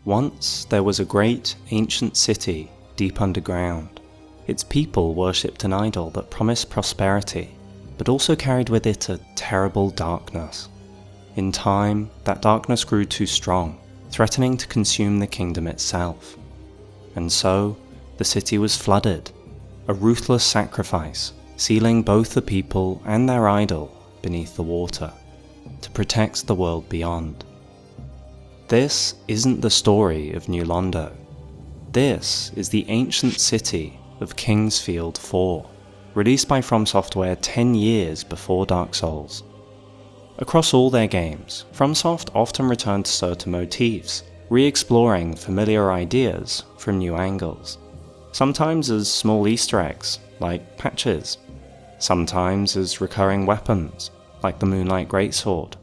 Once there was a great, ancient city deep underground. Its people worshipped an idol that promised prosperity, but also carried with it a terrible darkness. In time, that darkness grew too strong, threatening to consume the kingdom itself. And so, the city was flooded, a ruthless sacrifice, sealing both the people and their idol beneath the water, to protect the world beyond. This isn't the story of New Londo. This is the ancient city of Kingsfield 4, released by Fromsoft 10 years before Dark Souls. Across all their games, Fromsoft often return to certain motifs, re-exploring familiar ideas from new angles. Sometimes as small Easter eggs, like patches. Sometimes as recurring weapons, like the Moonlight Greatsword.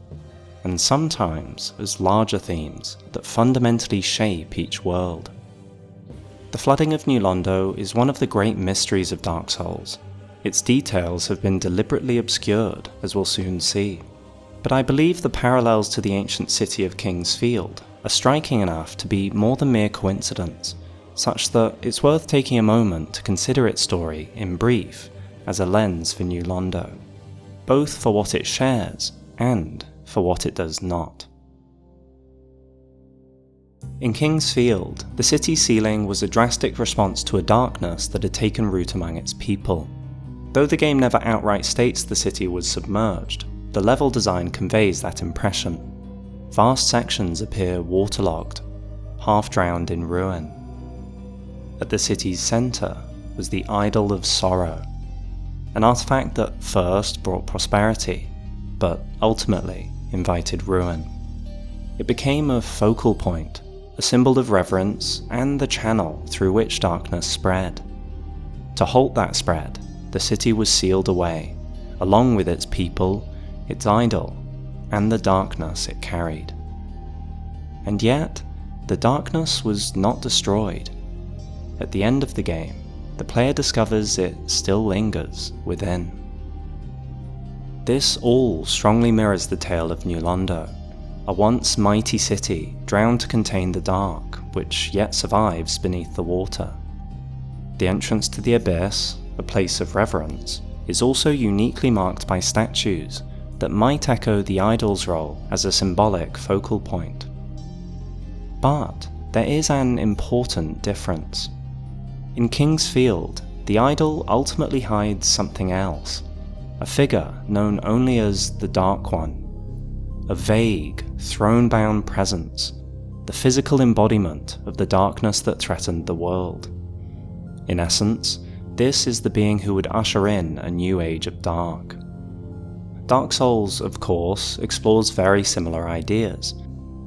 And sometimes as larger themes that fundamentally shape each world. The flooding of New Londo is one of the great mysteries of Dark Souls. Its details have been deliberately obscured, as we'll soon see. But I believe the parallels to the ancient city of Kingsfield are striking enough to be more than mere coincidence, such that it's worth taking a moment to consider its story in brief as a lens for New Londo, both for what it shares and for what it does not. In Kingsfield, the city's sealing was a drastic response to a darkness that had taken root among its people. Though the game never outright states the city was submerged, the level design conveys that impression. Vast sections appear waterlogged, half drowned in ruin. At the city's centre was the Idol of Sorrow, an artifact that first brought prosperity, but ultimately invited ruin. It became a focal point, a symbol of reverence and the channel through which darkness spread. To halt that spread, the city was sealed away, along with its people, its idol, and the darkness it carried. And yet, the darkness was not destroyed. At the end of the game, the player discovers it still lingers within. This all strongly mirrors the tale of New Londo, a once mighty city drowned to contain the dark, which yet survives beneath the water. The entrance to the abyss, a place of reverence, is also uniquely marked by statues that might echo the idol's role as a symbolic focal point. But there is an important difference. In Kingsfield, the idol ultimately hides something else, a figure known only as the Dark One, a vague, throne-bound presence, the physical embodiment of the darkness that threatened the world. In essence, this is the being who would usher in a new age of dark. Dark Souls, of course, explores very similar ideas.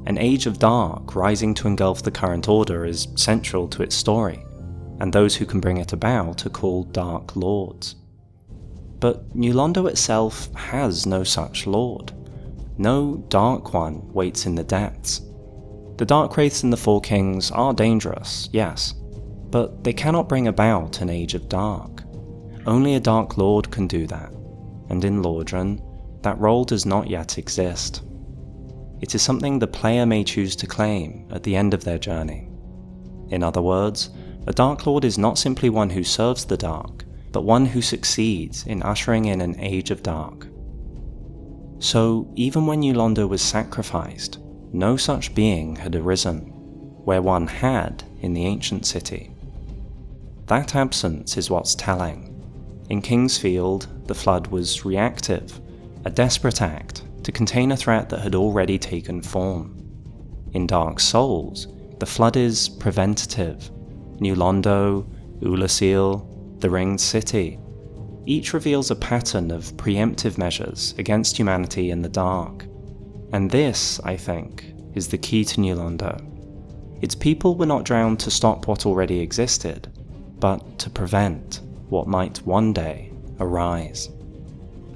An age of dark rising to engulf the current order is central to its story, and those who can bring it about are called Dark Lords. But New Londo itself has no such lord. No Dark One waits in the depths. The Dark Wraiths in the Four Kings are dangerous, yes, but they cannot bring about an Age of Dark. Only a Dark Lord can do that, and in Lordran, that role does not yet exist. It is something the player may choose to claim at the end of their journey. In other words, a Dark Lord is not simply one who serves the dark, but one who succeeds in ushering in an Age of Dark. So even when New Londo was sacrificed, no such being had arisen, where one had in the ancient city. That absence is what's telling. In Kingsfield, the flood was reactive, a desperate act to contain a threat that had already taken form. In Dark Souls, the flood is preventative. New Londo, Ulasil, the Ringed City. Each reveals a pattern of preemptive measures against humanity in the dark. And this, I think, is the key to New Londo. Its people were not drowned to stop what already existed, but to prevent what might one day arise.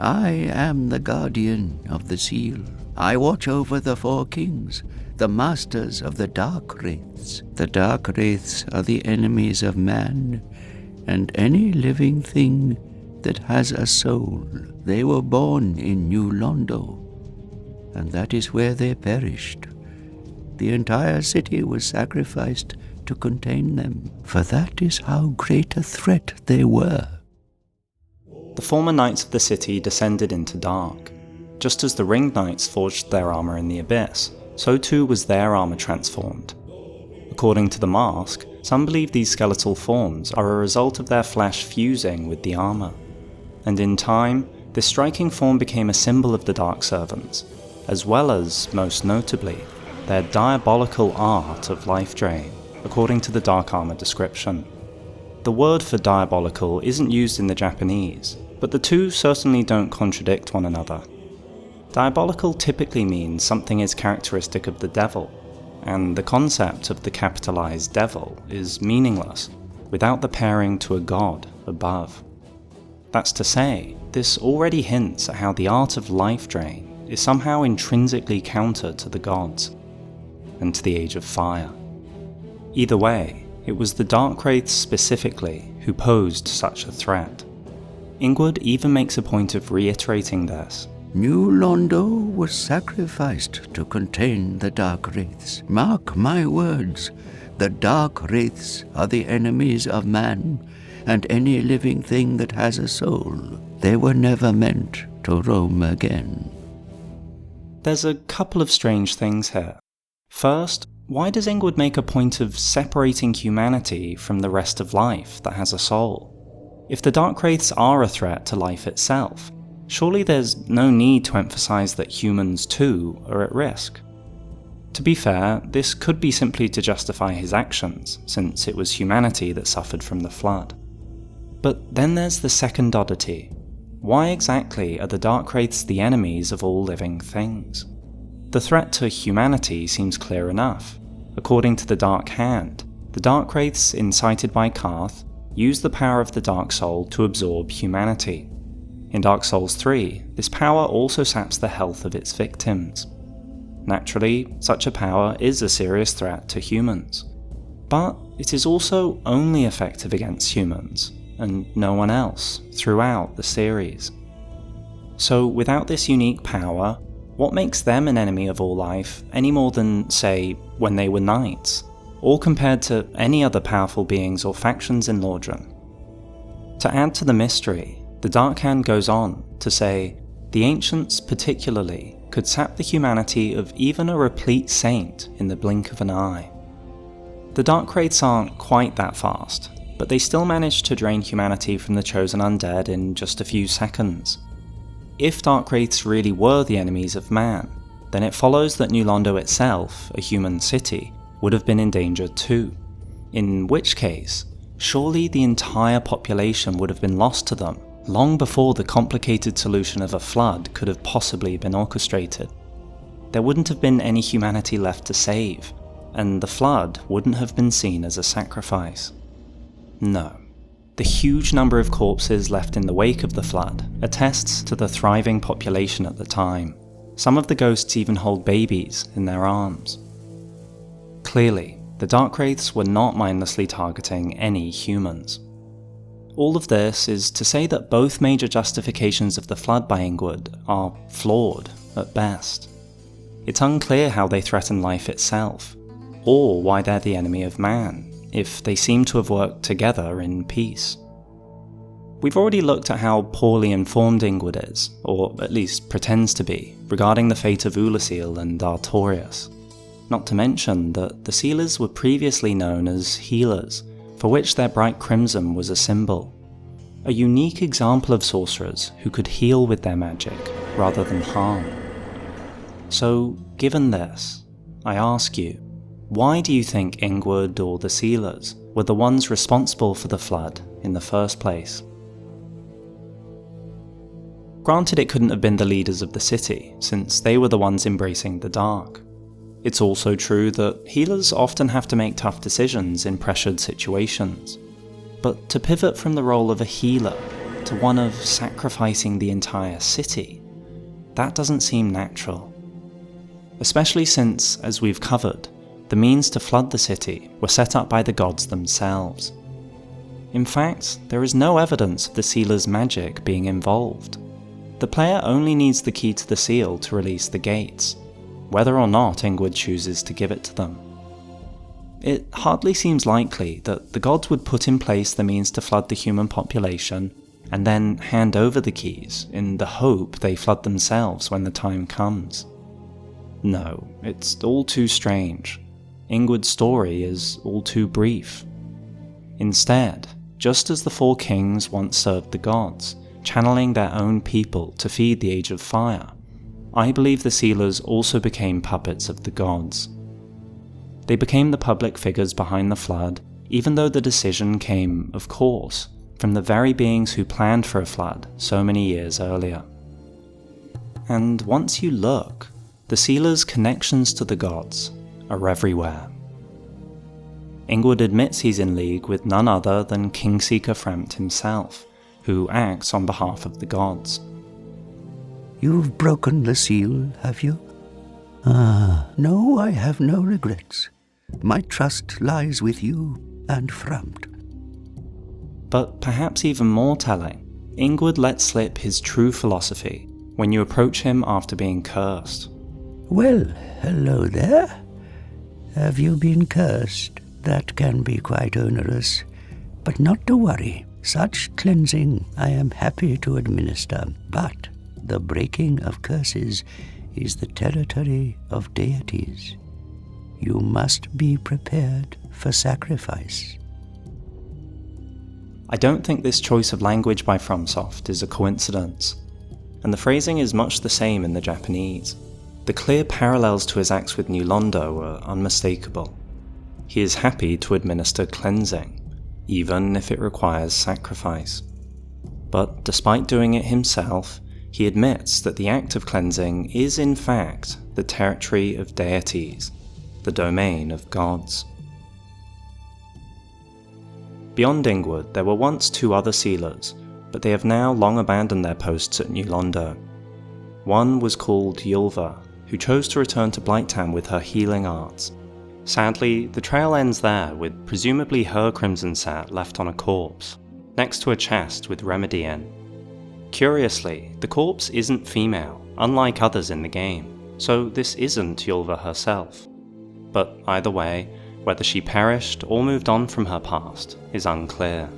I am the guardian of the seal. I watch over the Four Kings, the masters of the Dark Wraiths. The Dark Wraiths are the enemies of man, and any living thing that has a soul. They were born in New Londo, and that is where they perished. the entire city was sacrificed to contain them, for that is how great a threat they were. The former knights of the city descended into dark. Just as the ringed knights forged their armour in the abyss, so too was their armour transformed. According to the mask, some believe these skeletal forms are a result of their flesh fusing with the armour. And in time, this striking form became a symbol of the Dark Servants, as well as, most notably, their diabolical art of life drain, according to the Dark Armour description. The word for diabolical isn't used in the Japanese, but the two certainly don't contradict one another. Diabolical typically means something is characteristic of the devil, and the concept of the capitalized devil is meaningless without the pairing to a god above. That's to say, this already hints at how the art of life drain is somehow intrinsically counter to the gods, and to the Age of Fire. Either way, it was the Dark Wraiths specifically who posed such a threat. Ingward even makes a point of reiterating this. New Londo was sacrificed to contain the Dark Wraiths. Mark my words, the Dark Wraiths are the enemies of man, and any living thing that has a soul. They were never meant to roam again. There's a couple of strange things here. First, why does Ingward make a point of separating humanity from the rest of life that has a soul? If the Dark Wraiths are a threat to life itself, surely there's no need to emphasize that humans too are at risk. To be fair, this could be simply to justify his actions, since it was humanity that suffered from the flood. But then there's the second oddity. Why exactly are the Dark Wraiths the enemies of all living things? The threat to humanity seems clear enough. According to the Dark Hand, the Dark Wraiths incited by Karth use the power of the Dark Soul to absorb humanity. In Dark Souls 3, this power also saps the health of its victims. Naturally, such a power is a serious threat to humans. But it is also only effective against humans, and no one else, throughout the series. So without this unique power, what makes them an enemy of all life any more than, say, when they were knights, or compared to any other powerful beings or factions in Lordran? To add to the mystery, the Dark Hand goes on to say, the Ancients particularly could sap the humanity of even a replete saint in the blink of an eye. The Dark Wraiths aren't quite that fast, but they still manage to drain humanity from the chosen undead in just a few seconds. If Dark Wraiths really were the enemies of man, then it follows that New Londo itself, a human city, would have been in danger too. In which case, surely the entire population would have been lost to them long before the complicated solution of a flood could have possibly been orchestrated. There wouldn't have been any humanity left to save, and the flood wouldn't have been seen as a sacrifice. No. The huge number of corpses left in the wake of the flood attests to the thriving population at the time. Some of the ghosts even hold babies in their arms. Clearly, the Dark Wraiths were not mindlessly targeting any humans. All of this is to say that both major justifications of the flood by Ingward are flawed at best. It's unclear how they threaten life itself, or why they're the enemy of man, if they seem to have worked together in peace. We've already looked at how poorly informed Ingward is, or at least pretends to be, regarding the fate of Ulasil and Artorias. Not to mention that the Sealers were previously known as healers, for which their bright crimson was a symbol. A unique example of sorcerers who could heal with their magic, rather than harm. So, given this, I ask you, why do you think Ingward or the Sealers were the ones responsible for the flood in the first place? Granted, it couldn't have been the leaders of the city, since they were the ones embracing the dark. It's also true that healers often have to make tough decisions in pressured situations. But to pivot from the role of a healer to one of sacrificing the entire city, that doesn't seem natural. Especially since, as we've covered, the means to flood the city were set up by the gods themselves. In fact, there is no evidence of the sealer's magic being involved. The player only needs the key to the seal to release the gates. whether or not Ingward chooses to give it to them. It hardly seems likely that the gods would put in place the means to flood the human population and then hand over the keys in the hope they flood themselves when the time comes. No, it's all too strange. Ingward's story is all too brief. Instead, just as the four kings once served the gods, channeling their own people to feed the Age of Fire, I believe the Sealers also became puppets of the gods. They became the public figures behind the flood, even though the decision came, of course, from the very beings who planned for a flood so many years earlier. And once you look, the Sealers' connections to the gods are everywhere. Ingward admits he's in league with none other than Kingseeker Framt himself, who acts on behalf of the gods. You've broken the seal, have you? No, I have no regrets. My trust lies with you and Framt. But perhaps even more telling, Ingward lets slip his true philosophy when you approach him after being cursed. Well, hello there. Have you been cursed? That can be quite onerous, but not to worry. Such cleansing I am happy to administer, but the breaking of curses is the territory of deities. You must be prepared for sacrifice. I don't think this choice of language by Fromsoft is a coincidence, and the phrasing is much the same in the Japanese. The clear parallels to his acts with New Londo are unmistakable. He is happy to administer cleansing, even if it requires sacrifice. But despite doing it himself, he admits that the act of cleansing is in fact the territory of deities, the domain of gods. Beyond Ingward, there were once two other sealers, but they have now long abandoned their posts at New Londo. One was called Ylva, who chose to return to Blighttown with her healing arts. Sadly, the trail ends there, with presumably her crimson set left on a corpse, next to a chest with remedy in. Curiously, the corpse isn't female, unlike others in the game, so this isn't Ylva herself. But either way, whether she perished or moved on from her past is unclear.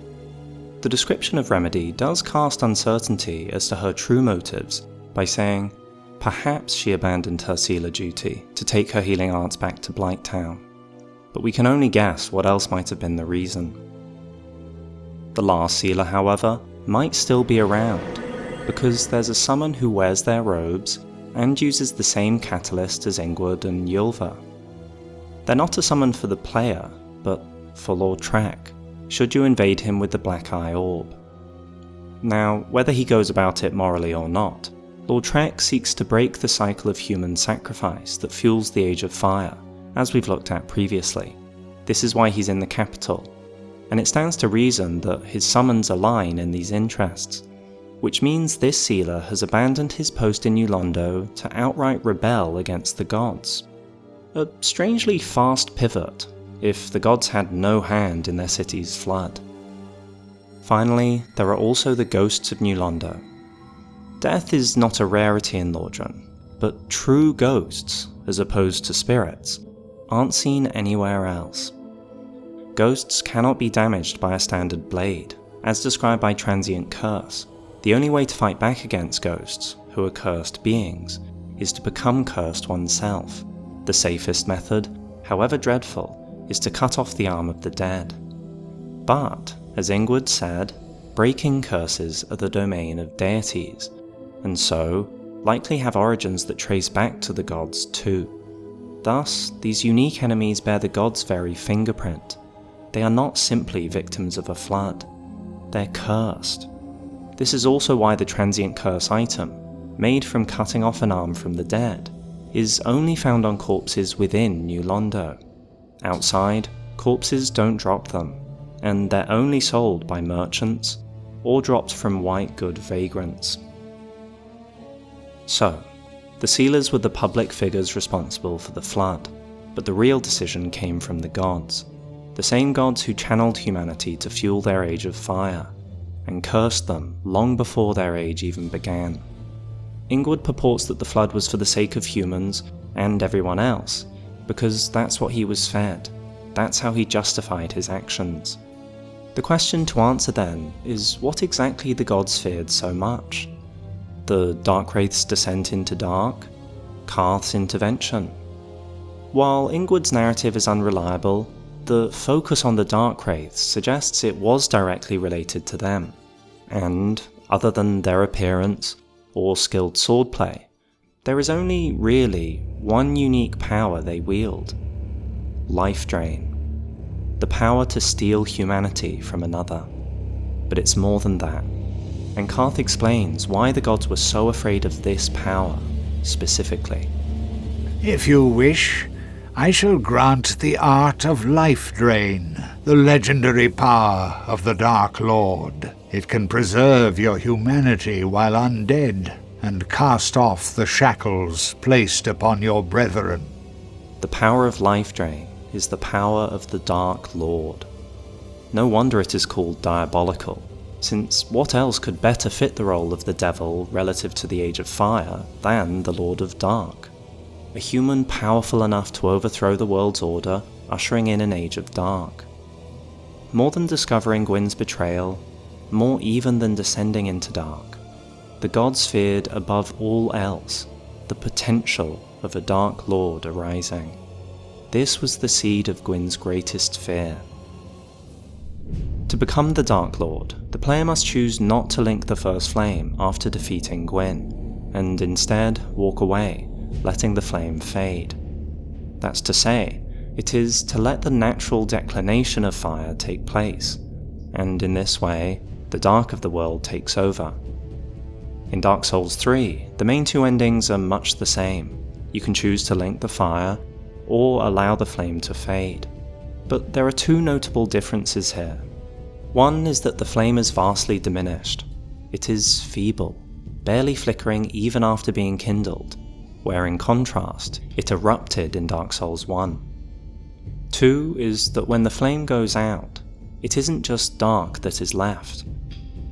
The description of Remedy does cast uncertainty as to her true motives by saying, perhaps she abandoned her sealer duty to take her healing arts back to Blighttown, but we can only guess what else might have been the reason. The last sealer, however, might still be around, because there's a summon who wears their robes and uses the same catalyst as Ingward and Ylva. They're not a summon for the player, but for Lothric, should you invade him with the Black Eye Orb. Now, whether he goes about it morally or not, Lothric seeks to break the cycle of human sacrifice that fuels the Age of Fire, as we've looked at previously. This is why he's in the capital, and it stands to reason that his summons align in these interests, which means this sealer has abandoned his post in New Londo to outright rebel against the gods. A strangely fast pivot, if the gods had no hand in their city's flood. Finally, there are also the ghosts of New Londo. Death is not a rarity in Lorian, but true ghosts, as opposed to spirits, aren't seen anywhere else. Ghosts cannot be damaged by a standard blade, as described by Transient Curse. The only way to fight back against ghosts, who are cursed beings, is to become cursed oneself. The safest method, however dreadful, is to cut off the arm of the dead. But, as Ingward said, breaking curses are the domain of deities, and so likely have origins that trace back to the gods too. Thus, these unique enemies bear the gods' very fingerprint. They are not simply victims of a flood. They're cursed. This is also why the Transient Curse item, made from cutting off an arm from the dead, is only found on corpses within New Londo. Outside, corpses don't drop them, and they're only sold by merchants or dropped from white good vagrants. So, the sealers were the public figures responsible for the flood, but the real decision came from the gods, the same gods who channeled humanity to fuel their Age of Fire, and cursed them long before their age even began. Ingward purports that the flood was for the sake of humans and everyone else, because that's what he was fed. That's how he justified his actions. The question to answer then is what exactly the gods feared so much? The Darkwraith's descent into dark? Karth's intervention? While Ingward's narrative is unreliable, the focus on the Darkwraiths suggests it was directly related to them, and, other than their appearance or skilled swordplay, there is only really one unique power they wield: life drain. The power to steal humanity from another. But it's more than that, and Karth explains why the gods were so afraid of this power, specifically. If you wish, I shall grant the art of life drain, the legendary power of the Dark Lord. It can preserve your humanity while undead, and cast off the shackles placed upon your brethren. The power of life drain is the power of the Dark Lord. No wonder it is called diabolical, since what else could better fit the role of the devil relative to the Age of Fire than the Lord of Dark? A human powerful enough to overthrow the world's order, ushering in an Age of Dark. More than discovering Gwyn's betrayal, more even than descending into dark, the gods feared above all else the potential of a Dark Lord arising. This was the seed of Gwyn's greatest fear. To become the Dark Lord, the player must choose not to link the First Flame after defeating Gwyn, and instead walk away, letting the flame fade. That's to say, it is to let the natural declination of fire take place, and in this way, the dark of the world takes over. In Dark Souls 3, the main two endings are much the same. You can choose to link the fire, or allow the flame to fade. But there are two notable differences here. One is that the flame is vastly diminished. It is feeble, barely flickering even after being kindled, where in contrast, it erupted in Dark Souls 1. Two is that when the flame goes out, it isn't just dark that is left.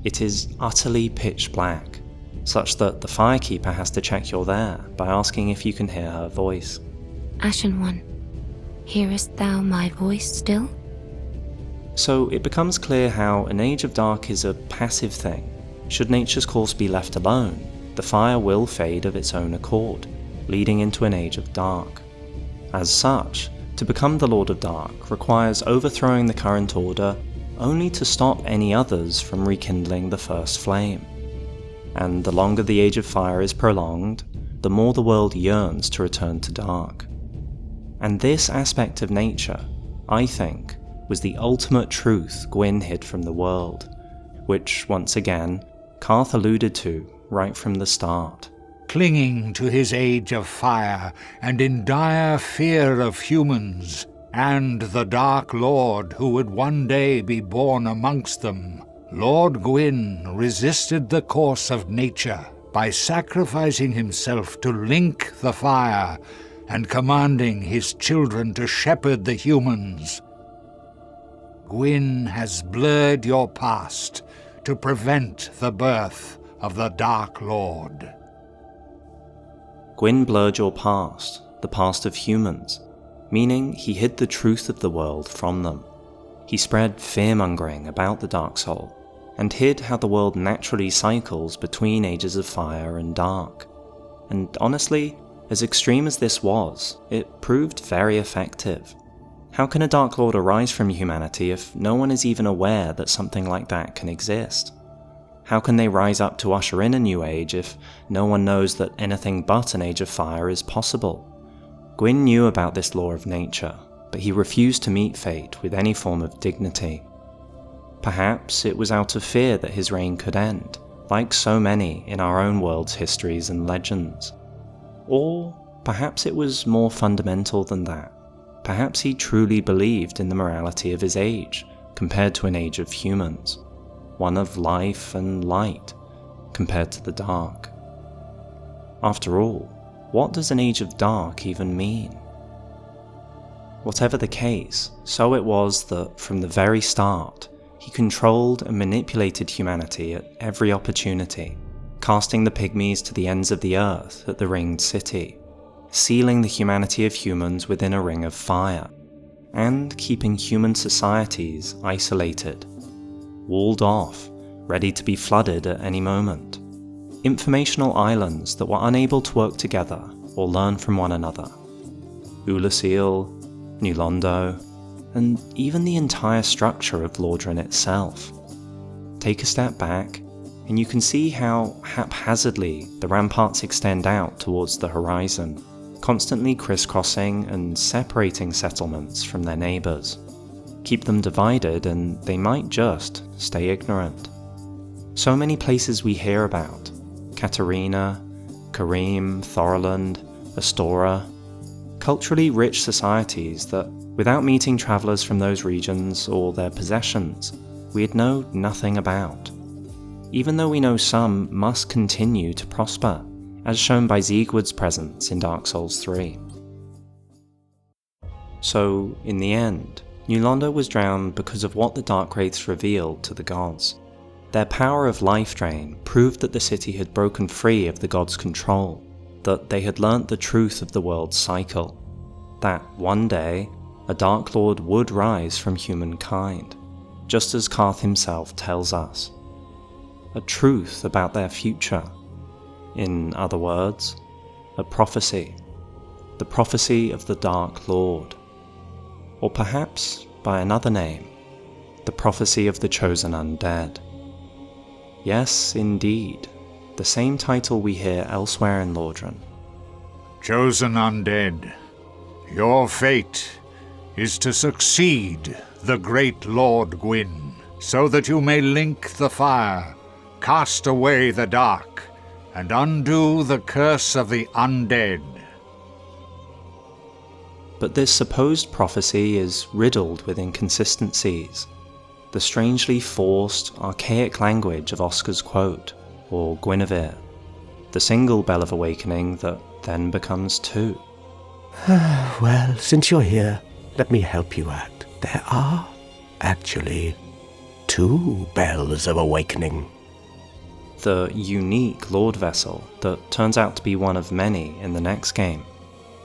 It is utterly pitch black, such that the Firekeeper has to check you're there by asking if you can hear her voice. Ashen One, hearest thou my voice still? So it becomes clear how an Age of Dark is a passive thing. Should nature's course be left alone, the fire will fade of its own accord, leading into an Age of Dark. As such, to become the Lord of Dark requires overthrowing the current order only to stop any others from rekindling the first flame. And the longer the Age of Fire is prolonged, the more the world yearns to return to dark. And this aspect of nature, I think, was the ultimate truth Gwyn hid from the world, which, once again, Karth alluded to right from the start. Clinging to his Age of Fire, and in dire fear of humans, and the Dark Lord who would one day be born amongst them, Lord Gwyn resisted the course of nature by sacrificing himself to link the fire and commanding his children to shepherd the humans. Gwyn has blurred your past to prevent the birth of the Dark Lord. Gwyn blurred your past, the past of humans, meaning he hid the truth of the world from them. He spread fear-mongering about the Dark Soul, and hid how the world naturally cycles between ages of fire and dark. And honestly, as extreme as this was, it proved very effective. How can a Dark Lord arise from humanity if no one is even aware that something like that can exist? How can they rise up to usher in a new age if no one knows that anything but an Age of Fire is possible? Gwyn knew about this law of nature, but he refused to meet fate with any form of dignity. Perhaps it was out of fear that his reign could end, like so many in our own world's histories and legends. Or perhaps it was more fundamental than that. Perhaps he truly believed in the morality of his age, compared to an age of humans, one of life and light, compared to the dark. After all, what does an Age of Dark even mean? Whatever the case, so it was that from the very start, he controlled and manipulated humanity at every opportunity, casting the pygmies to the ends of the earth at the ringed city, sealing the humanity of humans within a ring of fire, and keeping human societies isolated, walled off, ready to be flooded at any moment. Informational islands that were unable to work together or learn from one another. Ulasil, New Londo, and even the entire structure of Lordran itself. Take a step back, and you can see how haphazardly the ramparts extend out towards the horizon, constantly crisscrossing and separating settlements from their neighbours. Keep them divided and they might just stay ignorant. So many places we hear about, Katarina, Karim, Thorland, Astora, culturally rich societies that, without meeting travellers from those regions or their possessions, we'd know nothing about. Even though we know some must continue to prosper, as shown by Siegward's presence in Dark Souls 3. So, in the end, New Londo was drowned because of what the Dark Wraiths revealed to the gods. Their power of life drain proved that the city had broken free of the gods' control, that they had learnt the truth of the world's cycle, that one day a Dark Lord would rise from humankind, just as Karth himself tells us. A truth about their future. In other words, a prophecy. The prophecy of the Dark Lord. Or perhaps, by another name, the prophecy of the chosen undead. Yes, indeed, the same title we hear elsewhere in Lordran. Chosen undead, your fate is to succeed the great Lord Gwyn, so that you may link the fire, cast away the dark, and undo the curse of the undead. But this supposed prophecy is riddled with inconsistencies. The strangely forced, archaic language of Oscar's quote, or Guinevere. The single Bell of Awakening that then becomes two. Well, since you're here, let me help you out. There are, actually, two Bells of Awakening. The unique Lord Vessel that turns out to be one of many in the next game.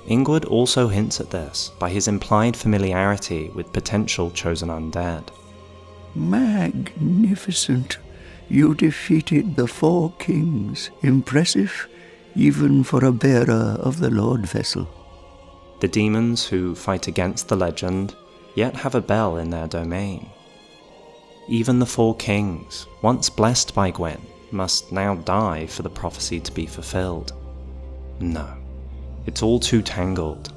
Ingward also hints at this by his implied familiarity with potential chosen undead. Magnificent. You defeated the 4 kings. Impressive, even for a bearer of the Lord Vessel. The demons who fight against the legend, yet have a bell in their domain. Even the 4 kings, once blessed by Gwyn, must now die for the prophecy to be fulfilled. No, it's all too tangled,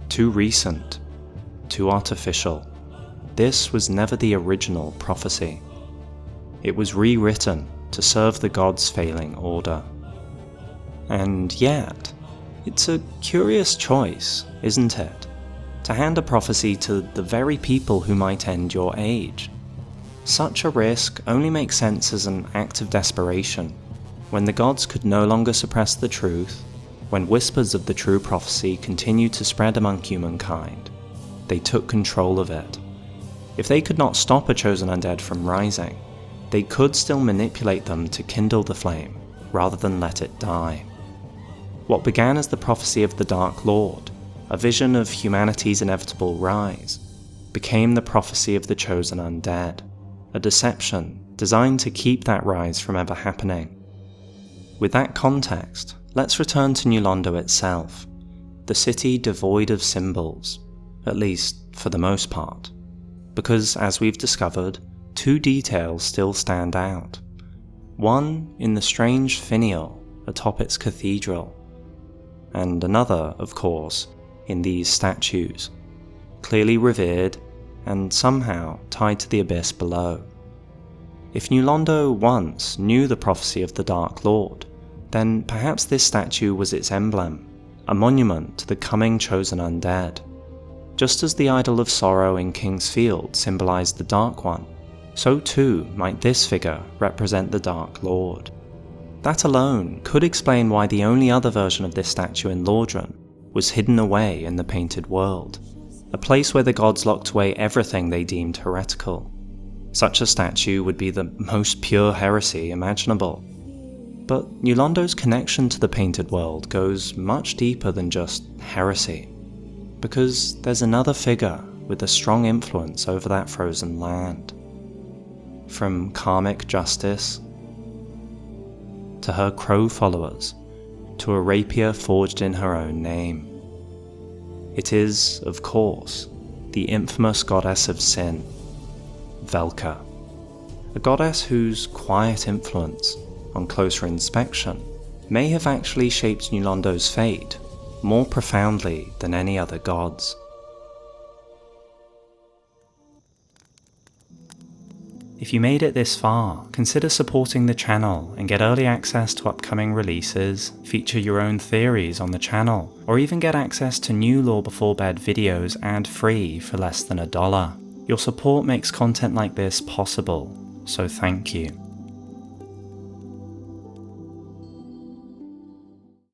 too recent, too artificial. This was never the original prophecy. It was rewritten to serve the gods' failing order. And yet, it's a curious choice, isn't it? To hand a prophecy to the very people who might end your age. Such a risk only makes sense as an act of desperation, when the gods could no longer suppress the truth, when whispers of the true prophecy continued to spread among humankind. They took control of it. If they could not stop a chosen undead from rising, they could still manipulate them to kindle the flame, rather than let it die. What began as the prophecy of the Dark Lord, a vision of humanity's inevitable rise, became the prophecy of the chosen undead. A deception designed to keep that rise from ever happening. With that context, let's return to New Londo itself, the city devoid of symbols, at least for the most part, because as we've discovered, 2 details still stand out. One in the strange finial atop its cathedral, and another, of course, in these statues, clearly revered and somehow tied to the abyss below. If New Londo once knew the prophecy of the Dark Lord, then perhaps this statue was its emblem, a monument to the coming chosen undead. Just as the Idol of Sorrow in King's Field symbolized the Dark One, so too might this figure represent the Dark Lord. That alone could explain why the only other version of this statue in Lordran was hidden away in the Painted World, a place where the gods locked away everything they deemed heretical. Such a statue would be the most pure heresy imaginable. But New Londo's connection to the Painted World goes much deeper than just heresy, because there's another figure with a strong influence over that frozen land. From karmic justice, to her crow followers, to a rapier forged in her own name. It is, of course, the infamous goddess of sin, Velka, a goddess whose quiet influence, on closer inspection, may have actually shaped New Londo's fate more profoundly than any other gods. If you made it this far, consider supporting the channel and get early access to upcoming releases, feature your own theories on the channel, or even get access to new Lore Before Bed videos ad-free for less than $1. Your support makes content like this possible, so thank you.